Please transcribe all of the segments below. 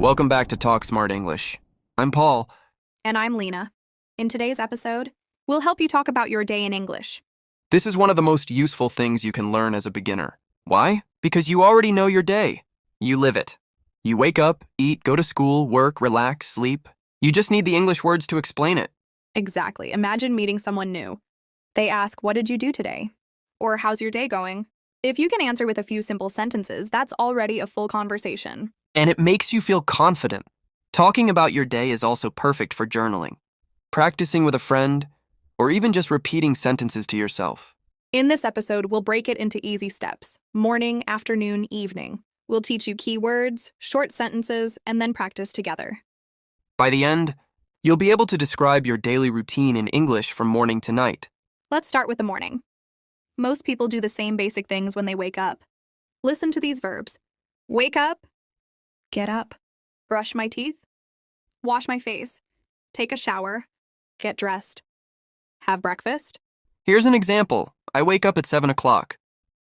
Welcome back to Talk Smart English. I'm Paul. And I'm Lena. In today's episode, we'll help you talk about your day in English. This is one of the most useful things you can learn as a beginner. Why? Because you already know your day. You live it. You wake up, eat, go to school, work, relax, sleep. You just need the English words to explain it. Exactly. Imagine meeting someone new. They ask, "What did you do today?" Or, "How's your day going?" If you can answer with a few simple sentences, that's already a full conversation. And it makes you feel confident. Talking about your day is also perfect for journaling, practicing with a friend, or even just repeating sentences to yourself. In this episode, we'll break it into easy steps: morning, afternoon, evening. We'll teach you key words, short sentences, and then practice together. By the end, you'll be able to describe your daily routine in English from morning to night. Let's start with the morning. Most people do the same basic things when they wake up. Listen to these verbs. Wake up, get up, brush my teeth, wash my face, take a shower, get dressed, have breakfast. Here's an example. I wake up at 7 o'clock.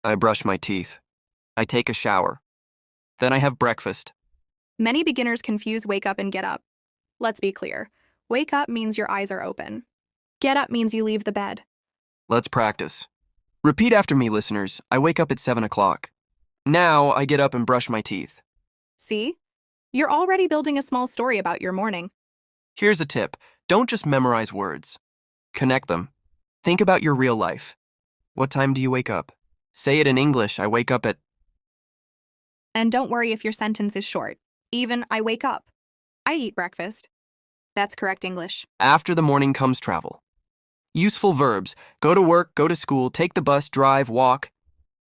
I brush my teeth. I take a shower. Then I have breakfast. Many beginners confuse wake up and get up. Let's be clear. Wake up means your eyes are open. Get up means you leave the bed. Let's practice. Repeat after me, listeners. I wake up at 7 o'clock. Now I get up and brush my teeth. See? You're already building a small story about your morning. Here's a tip. Don't just memorize words. Connect them. Think about your real life. What time do you wake up? Say it in English. I wake up at... And don't worry if your sentence is short. Even, I wake up. I eat breakfast. That's correct English. After the morning comes travel. Useful verbs. Go to work, go to school, take the bus, drive, walk.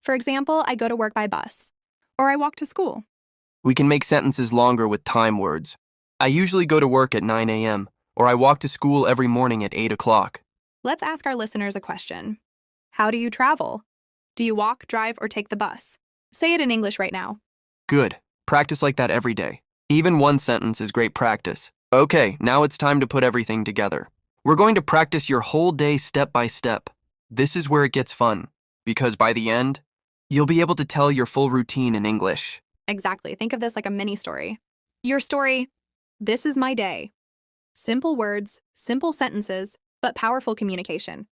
For example, I go to work by bus. Or I walk to school. We can make sentences longer with time words. I usually go to work at 9 a.m., or I walk to school every morning at 8 o'clock. Let's ask our listeners a question. How do you travel? Do you walk, drive, or take the bus? Say it in English right now. Good. Practice like that every day. Even one sentence is great practice. Okay, now it's time to put everything together. We're going to practice your whole day step by step. This is where it gets fun, because by the end, you'll be able to tell your full routine in English. Exactly. Think of this like a mini story. Your story: this is my day. Simple words, simple sentences, but powerful communication.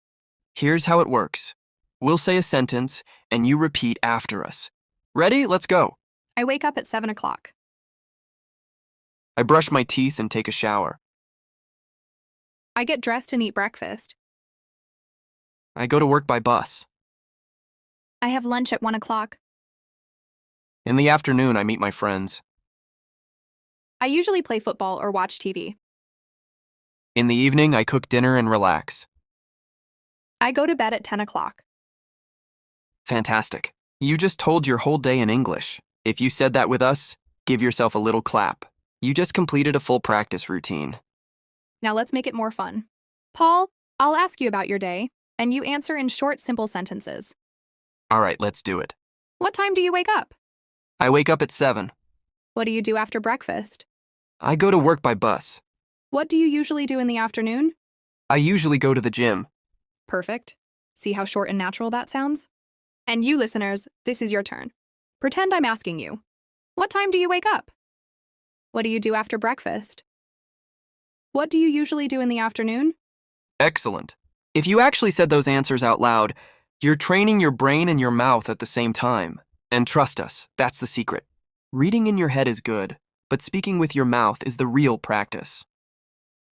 Here's how it works. We'll say a sentence, and you repeat after us. Ready? Let's go. I wake up at 7 o'clock. I brush my teeth and take a shower. I get dressed and eat breakfast. I go to work by bus. I have lunch at 1 o'clock. In the afternoon, I meet my friends. I usually play football or watch TV. In the evening, I cook dinner and relax. I go to bed at 10 o'clock. Fantastic. You just told your whole day in English. If you said that with us, give yourself a little clap. You just completed a full practice routine. Now let's make it more fun. Paul, I'll ask you about your day, and you answer in short, simple sentences. All right, let's do it. What time do you wake up? I wake up at 7. What do you do after breakfast? I go to work by bus. What do you usually do in the afternoon? I usually go to the gym. Perfect. See how short and natural that sounds? And you listeners, this is your turn. Pretend I'm asking you. What time do you wake up? What do you do after breakfast? What do you usually do in the afternoon? Excellent. If you actually said those answers out loud, you're training your brain and your mouth at the same time. And trust us, that's the secret. Reading in your head is good, but speaking with your mouth is the real practice.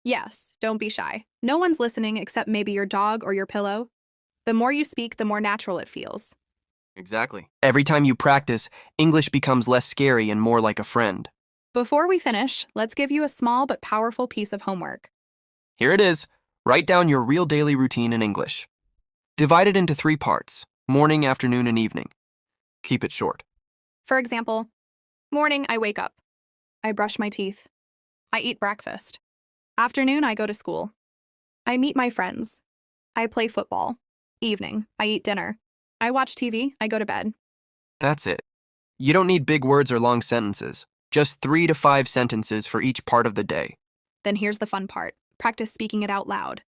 Yes, don't be shy. No one's listening except maybe your dog or your pillow. The more you speak, the more natural it feels. Exactly. Every time you practice, English becomes less scary and more like a friend. Before we finish, let's give you a small but powerful piece of homework. Here it is. Write down your real daily routine in English. Divide it into 3 parts: morning, afternoon, and evening. Keep it short. For example, morning, I wake up. I brush my teeth. I eat breakfast. Afternoon, I go to school. I meet my friends. I play football. Evening, I eat dinner. I watch TV. I go to bed. That's it. You don't need big words or long sentences. Just 3 to 5 sentences for each part of the day. Then here's the fun part. Practice speaking it out loud.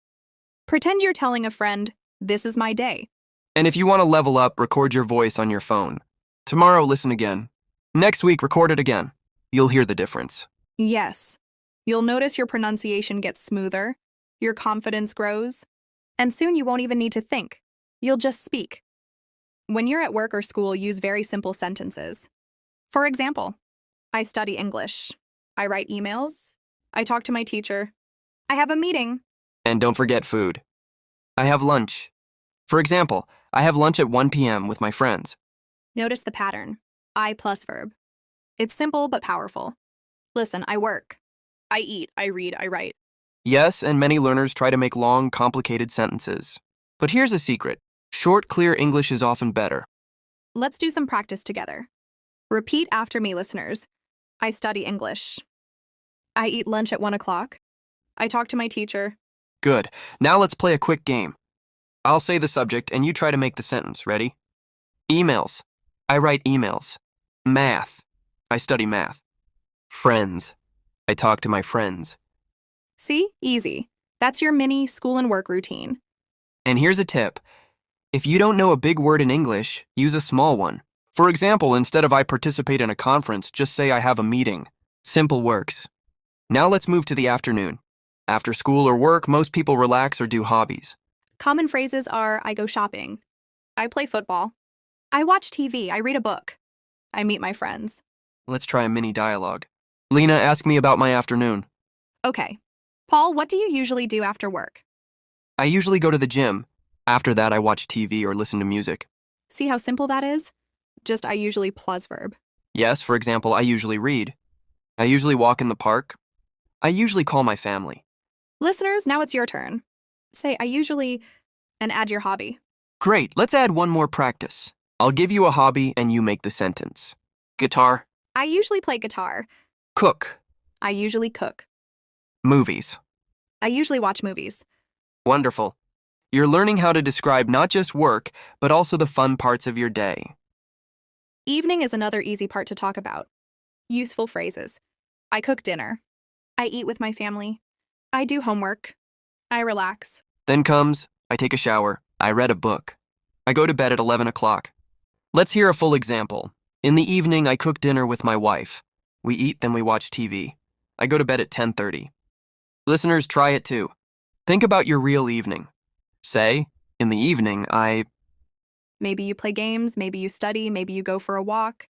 Pretend you're telling a friend, "This is my day." And if you want to level up, record your voice on your phone. Tomorrow, listen again. Next week, record it again. You'll hear the difference. Yes. You'll notice your pronunciation gets smoother, your confidence grows, and soon you won't even need to think. You'll just speak. When you're at work or school, use very simple sentences. For example, I study English. I write emails. I talk to my teacher. I have a meeting. And don't forget food. I have lunch. For example, I have lunch at 1 p.m. with my friends. Notice the pattern. I plus verb. It's simple but powerful. Listen, I work. I eat, I read, I write. Yes, and many learners try to make long, complicated sentences. But here's a secret. Short, clear English is often better. Let's do some practice together. Repeat after me, listeners. I study English. I eat lunch at 1 o'clock. I talk to my teacher. Good. Now let's play a quick game. I'll say the subject and you try to make the sentence. Ready? Emails. I write emails. Math. I study math. Friends. I talk to my friends. See? Easy. That's your mini school and work routine. And here's a tip. If you don't know a big word in English, use a small one. For example, instead of I participate in a conference, just say I have a meeting. Simple works. Now let's move to the afternoon. After school or work, most people relax or do hobbies. Common phrases are I go shopping. I play football. I watch TV. I read a book. I meet my friends. Let's try a mini dialogue. Lena, ask me about my afternoon. Okay. Paul, what do you usually do after work? I usually go to the gym. After that, I watch TV or listen to music. See how simple that is? Just I usually plus verb. Yes, for example, I usually read. I usually walk in the park. I usually call my family. Listeners, now it's your turn. Say I usually and add your hobby. Great, let's add one more practice. I'll give you a hobby and you make the sentence. Guitar. I usually play guitar. Cook. I usually cook. Movies. I usually watch movies. Wonderful. You're learning how to describe not just work, but also the fun parts of your day. Evening is another easy part to talk about. Useful phrases. I cook dinner. I eat with my family. I do homework. I relax. Then comes, I take a shower. I read a book. I go to bed at 11 o'clock. Let's hear a full example. In the evening, I cook dinner with my wife. We eat, then we watch TV. I go to bed at 10:30. Listeners, try it too. Think about your real evening. Say, in the evening, Maybe you play games, maybe you study, maybe you go for a walk.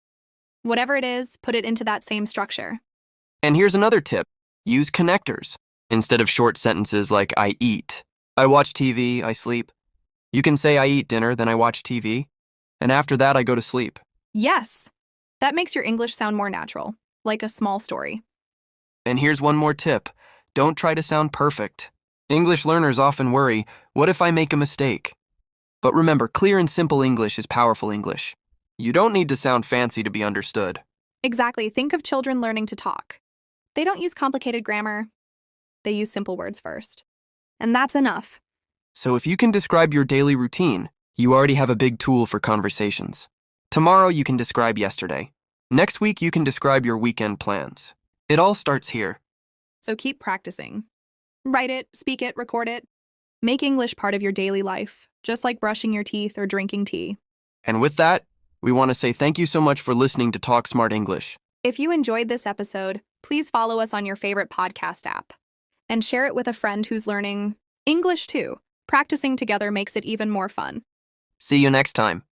Whatever it is, put it into that same structure. And here's another tip. Use connectors. Instead of short sentences like I eat, I watch TV, I sleep. You can say I eat dinner, then I watch TV. And after that, I go to sleep. Yes. That makes your English sound more natural, like a small story. And here's one more tip. Don't try to sound perfect. English learners often worry, what if I make a mistake? But remember, clear and simple English is powerful English. You don't need to sound fancy to be understood. Exactly. Think of children learning to talk. They don't use complicated grammar. They use simple words first. And that's enough. So if you can describe your daily routine, you already have a big tool for conversations. Tomorrow you can describe yesterday. Next week you can describe your weekend plans. It all starts here. So keep practicing. Write it, speak it, record it. Make English part of your daily life, just like brushing your teeth or drinking tea. And with that, we want to say thank you so much for listening to Talk Smart English. If you enjoyed this episode, please follow us on your favorite podcast app and share it with a friend who's learning English too. Practicing together makes it even more fun. See you next time.